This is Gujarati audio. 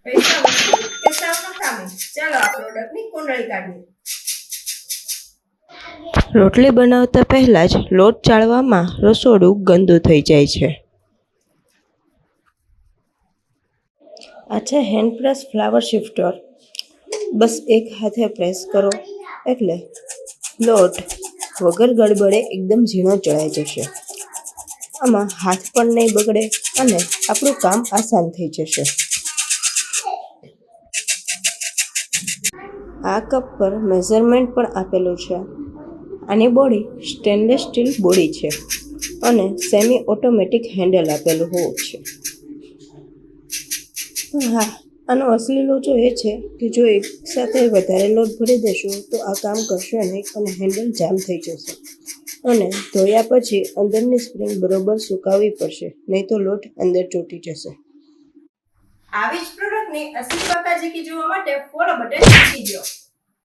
પૈસા વસૂલ કે સાવ નકામી? ચાલો આ પ્રોડક્ટની કુંડળી કાઢીએ. રોટલી બનાવતા પહેલાં જ લોટ ચાળવામાં રસોડું ગંદુ થઈ જાય છે. આ છે હેન્ડ પ્રેસ ફ્લાવર શિફ્ટર. બસ એક હાથે પ્રેસ કરો એટલે લોટ વગર ગડબડે એકદમ ઝીણો ચડાઈ જશે. આમાં હાથ પણ નહીં બગડે અને આપણું કામ આસાન થઈ જશે. આ કપ પર મેઝરમેન્ટ પણ આપેલું છે. આની બોડી સ્ટેનલેસ સ્ટીલ બોડી છે અને સેમી ઓટોમેટિક હેન્ડલ આપેલું હોવું છે. હા, આનો અસલી લોચો એ છે કે જો એક સાથે વધારે લોટ ભરી દેશું તો આ કામ કરશે નહીં અને હેન્ડલ જામ થઈ જશે અને ધોયા પછી અંદરની સ્પ્રિંગ બરોબર સુકાવવી પડશે, નહીં તો લોટ અંદર ચોંટી જશે. આવી જ પ્રોડક્ટની અસલી બાકાજીકી જોવા માટે ફોલો બટન મૂકી દો.